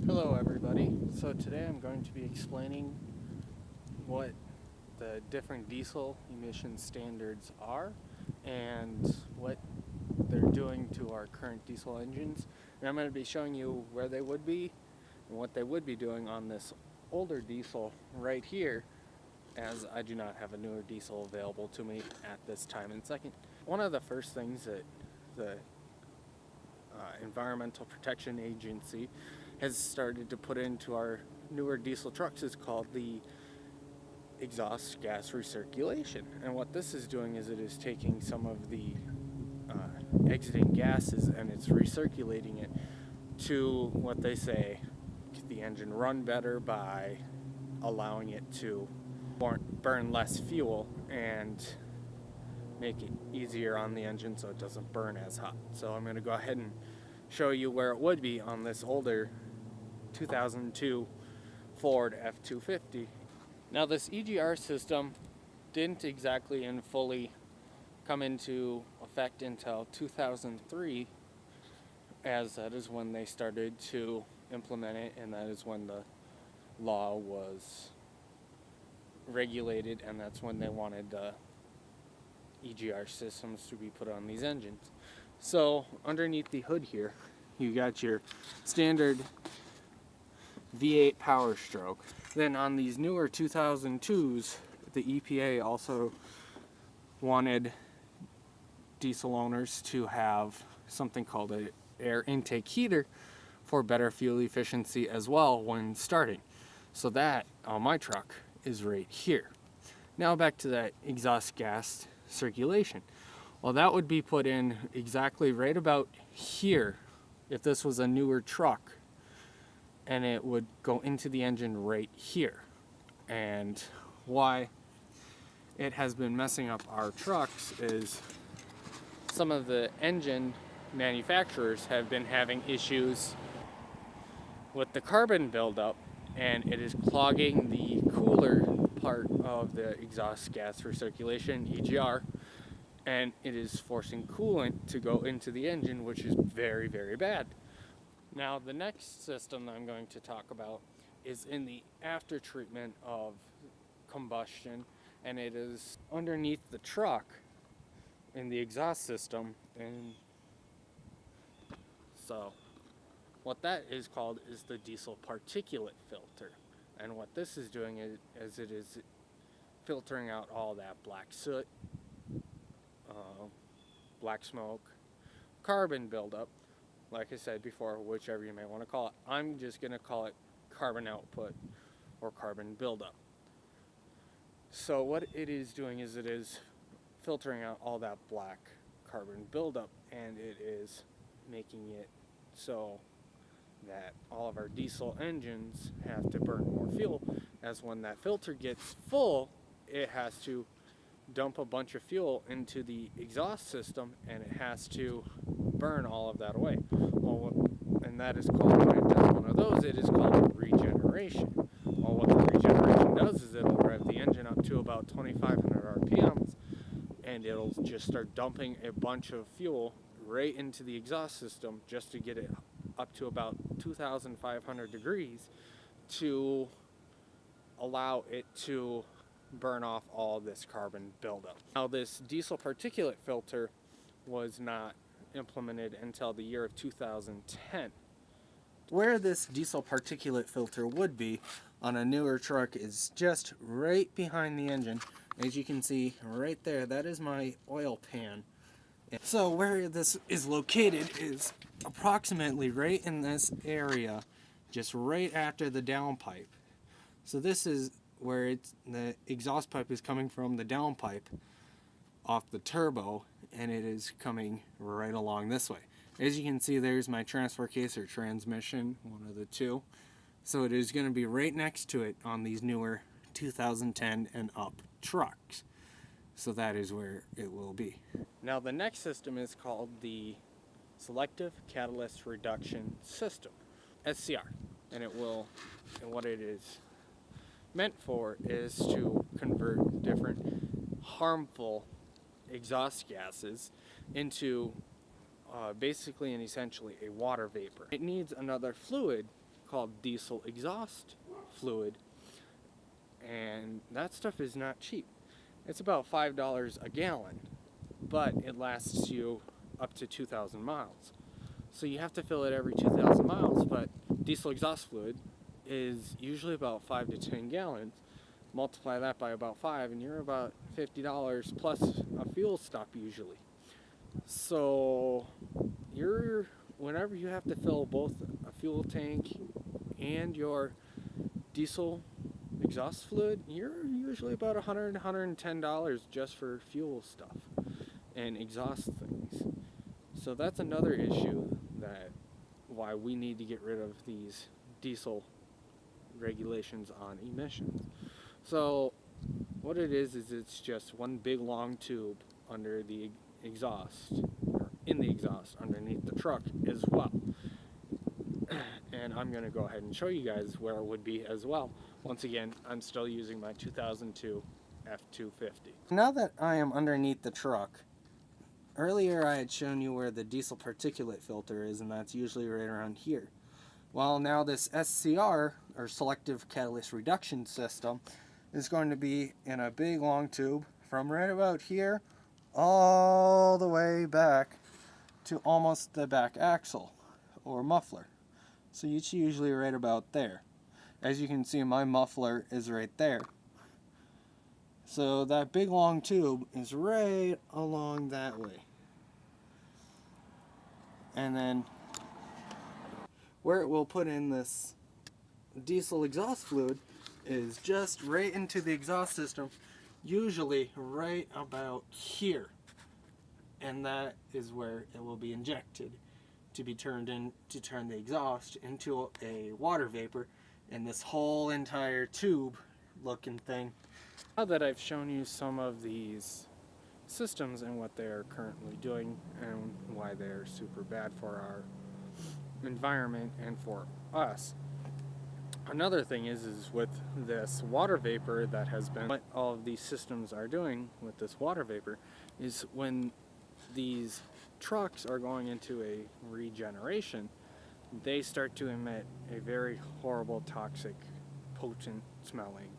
Hello everybody. So today I'm going to be explaining what the different diesel emission standards are and what they're doing to our current diesel engines. And I'm going to be showing you where they would be and what they would be doing on this older diesel right here, as I do not have a newer diesel available to me at this time. And second, one of the first things that the Environmental Protection Agency has started to put into our newer diesel trucks is called the exhaust gas recirculation. And what this is doing is it is taking some of the exiting gases and it's recirculating it to what they say get the engine run better by allowing it to burn less fuel and make it easier on the engine so it doesn't burn as hot. So I'm going to go ahead and show you where it would be on this older 2002 Ford F-250. Now this EGR system didn't exactly and fully come into effect until 2003, as that is when they started to implement it, and that is when the law was regulated, and that's when they wanted the EGR systems to be put on these engines. So underneath the hood here, you got your standard V8 Power Stroke. Then on these newer 2002s, the EPA also wanted diesel owners to have something called an air intake heater for better fuel efficiency as well when starting. So that on my truck is right here. Now back to that exhaust gas circulation. Well, that would be put in exactly right about here if this was a newer truck, and it would go into the engine right here. And why it has been messing up our trucks is some of the engine manufacturers have been having issues with the carbon buildup, and it is clogging the cooler part of the exhaust gas recirculation, EGR, and it is forcing coolant to go into the engine, which is very, very bad. Now the next system that I'm going to talk about is in the after treatment of combustion, and it is underneath the truck in the exhaust system. And so what that is called is the diesel particulate filter, and what this is doing is it is filtering out all that black soot, black smoke, carbon buildup, like I said before, whichever you may want to call it. I'm just going to call it carbon output or carbon buildup. So what it is doing is it is filtering out all that black carbon buildup, and it is making it so that all of our diesel engines have to burn more fuel, as when that filter gets full, it has to dump a bunch of fuel into the exhaust system, and it has to burn all of that away. And that is called, when it does one of those, it is called regeneration. Well, what the regeneration does is it'll rev the engine up to about 2,500 RPMs, and it'll just start dumping a bunch of fuel right into the exhaust system just to get it up to about 2,500 degrees to allow it to burn off all this carbon buildup. Now this diesel particulate filter was not implemented until the year of 2010. Where this diesel particulate filter would be on a newer truck is just right behind the engine. As you can see right there, that is my oil pan. So where this is located is approximately right in this area, just right after the downpipe. So this is where the exhaust pipe is coming from the downpipe off the turbo, and it is coming right along this way. As you can see, there's my transfer case or transmission, one of the two. So it is going to be right next to it on these newer 2010 and up trucks. So that is where it will be. Now the next system is called the Selective Catalyst Reduction System, SCR, and what it is meant for is to convert different harmful exhaust gases into basically and essentially a water vapor. It needs another fluid called diesel exhaust fluid, and that stuff is not cheap. It's about $5 a gallon, but it lasts you up to 2,000 miles. So you have to fill it every 2,000 miles, but diesel exhaust fluid is usually about 5 to 10 gallons. Multiply that by about 5 and you're about $50 plus a fuel stop usually. So whenever you have to fill both a fuel tank and your diesel exhaust fluid, you're usually about $100, $110 just for fuel stuff and exhaust things. So that's another issue that why we need to get rid of these diesel regulations on emissions. So what it is it's just one big long tube under the exhaust, or in the exhaust underneath the truck as well. And I'm going to go ahead and show you guys where it would be as well. Once again, I'm still using my 2002 F250. Now that I am underneath the truck, earlier I had shown you where the diesel particulate filter is, and that's usually right around here. Well, now this SCR, or Selective Catalyst Reduction System, is going to be in a big long tube from right about here all the way back to almost the back axle or muffler. So it's usually right about there. As you can see, my muffler is right there. So that big long tube is right along that way. And then where it will put in this diesel exhaust fluid is just right into the exhaust system, usually right about here. And that is where it will be injected to be turned in to turn the exhaust into a water vapor in this whole entire tube looking thing. Now that I've shown you some of these systems and what they're currently doing and why they're super bad for our environment and for us, another thing is with this water vapor that has been, what all of these systems are doing with this water vapor is when these trucks are going into a regeneration, they start to emit a very horrible, toxic, potent smelling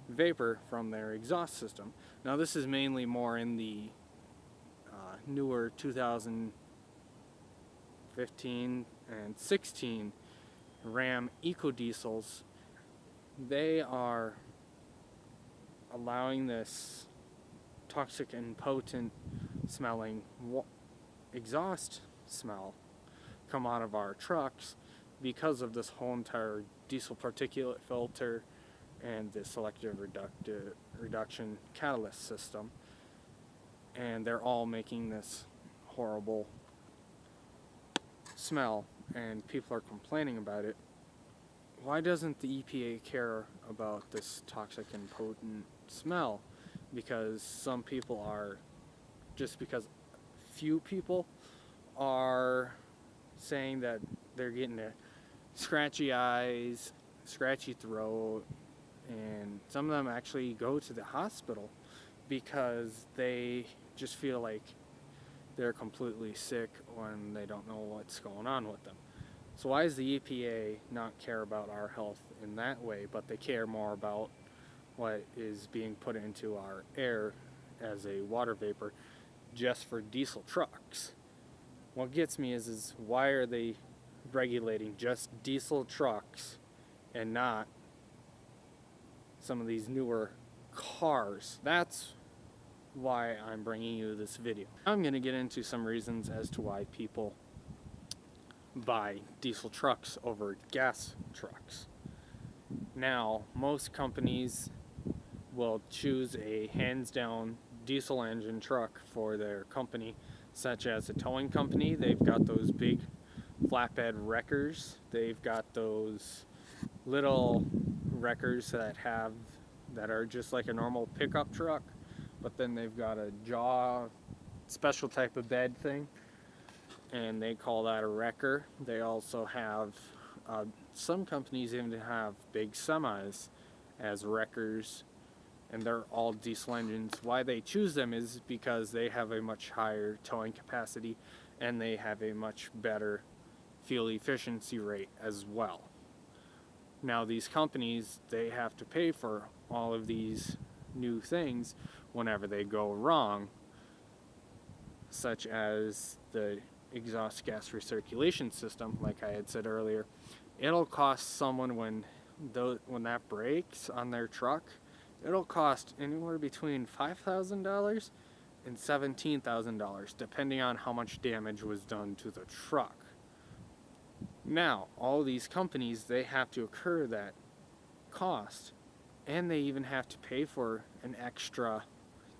vapor from their exhaust system. Now this is mainly more in the newer 2015 and 16 Ram EcoDiesels. They are allowing this toxic and potent smelling exhaust smell come out of our trucks because of this whole entire diesel particulate filter and the selective reduction catalyst system, and they're all making this horrible smell and people are complaining about it. Why doesn't the EPA care about this toxic and potent smell? Because some people are, just because few people are saying that they're getting scratchy eyes, scratchy throat, and some of them actually go to the hospital because they just feel like they're completely sick when they don't know what's going on with them. So why does the EPA not care about our health in that way, but they care more about what is being put into our air as a water vapor just for diesel trucks? What gets me is why are they regulating just diesel trucks and not some of these newer cars? That's why I'm bringing you this video. I'm going to get into some reasons as to why people buy diesel trucks over gas trucks. Now, most companies will choose a hands-down diesel engine truck for their company, such as a towing company. They've got those big flatbed wreckers. They've got those little wreckers that are just like a normal pickup truck, but then they've got a jaw special type of bed thing, and they call that a wrecker. They also have some companies even have big semis as wreckers, and they're all diesel engines. Why they choose them is because they have a much higher towing capacity and they have a much better fuel efficiency rate as well. Now these companies, they have to pay for all of these new things whenever they go wrong, such as the exhaust gas recirculation system, like I had said earlier. It'll cost someone when that breaks on their truck, it'll cost anywhere between $5,000 and $17,000, depending on how much damage was done to the truck. Now, all these companies, they have to incur that cost, and they even have to pay for an extra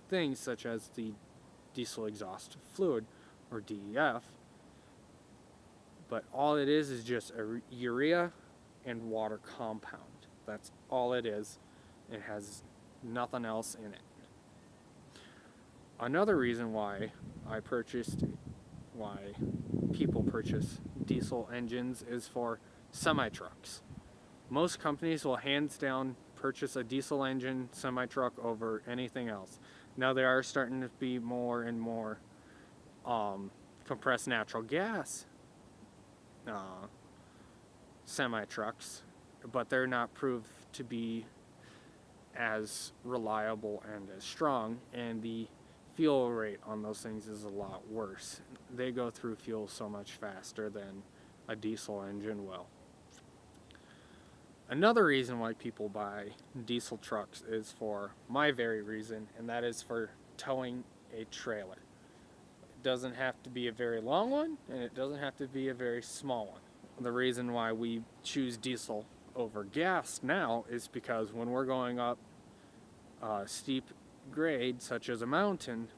thing such as the diesel exhaust fluid, or DEF. But all it is just a urea and water compound. That's all it is. It has nothing else in it. Another reason why people purchase diesel engines is for semi-trucks. Most companies will hands down purchase a diesel engine semi-truck over anything else. Now there are starting to be more and more compressed natural gas semi-trucks, but they're not proved to be as reliable and as strong, and the fuel rate on those things is a lot worse. They go through fuel so much faster than a diesel engine will. Another reason why people buy diesel trucks is for my very reason, and that is for towing a trailer. It doesn't have to be a very long one, and it doesn't have to be a very small one. The reason why we choose diesel over gas now is because when we're going up a steep grade, such as a mountain,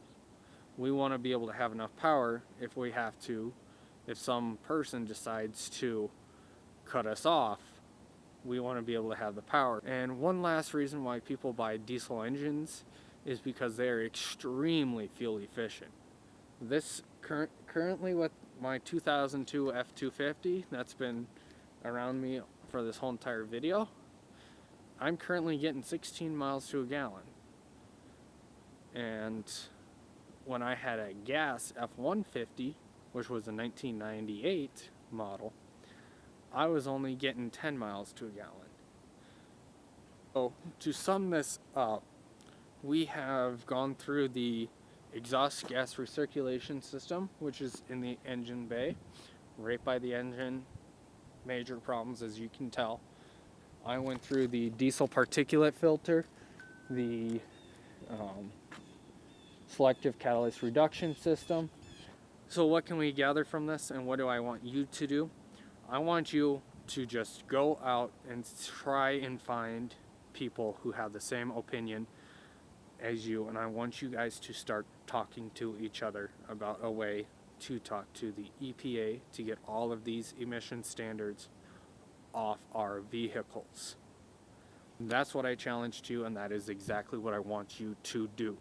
we want to be able to have enough power if some person decides to cut us off, we want to be able to have the power. And one last reason why people buy diesel engines is because they're extremely fuel efficient. This currently with my 2002 F-250 that's been around me for this whole entire video, I'm currently getting 16 miles to a gallon. And when I had a gas F-150, which was a 1998 model, I was only getting 10 miles to a gallon. So to sum this up, we have gone through the exhaust gas recirculation system, which is in the engine bay, right by the engine. Major problems, as you can tell. I went through the diesel particulate filter, the selective catalyst reduction system. So what can we gather from this, and what do I want you to do? I want you to just go out and try and find people who have the same opinion as you, and I want you guys to start talking to each other about a way to talk to the EPA to get all of these emission standards off our vehicles. That's what I challenged you, and that is exactly what I want you to do.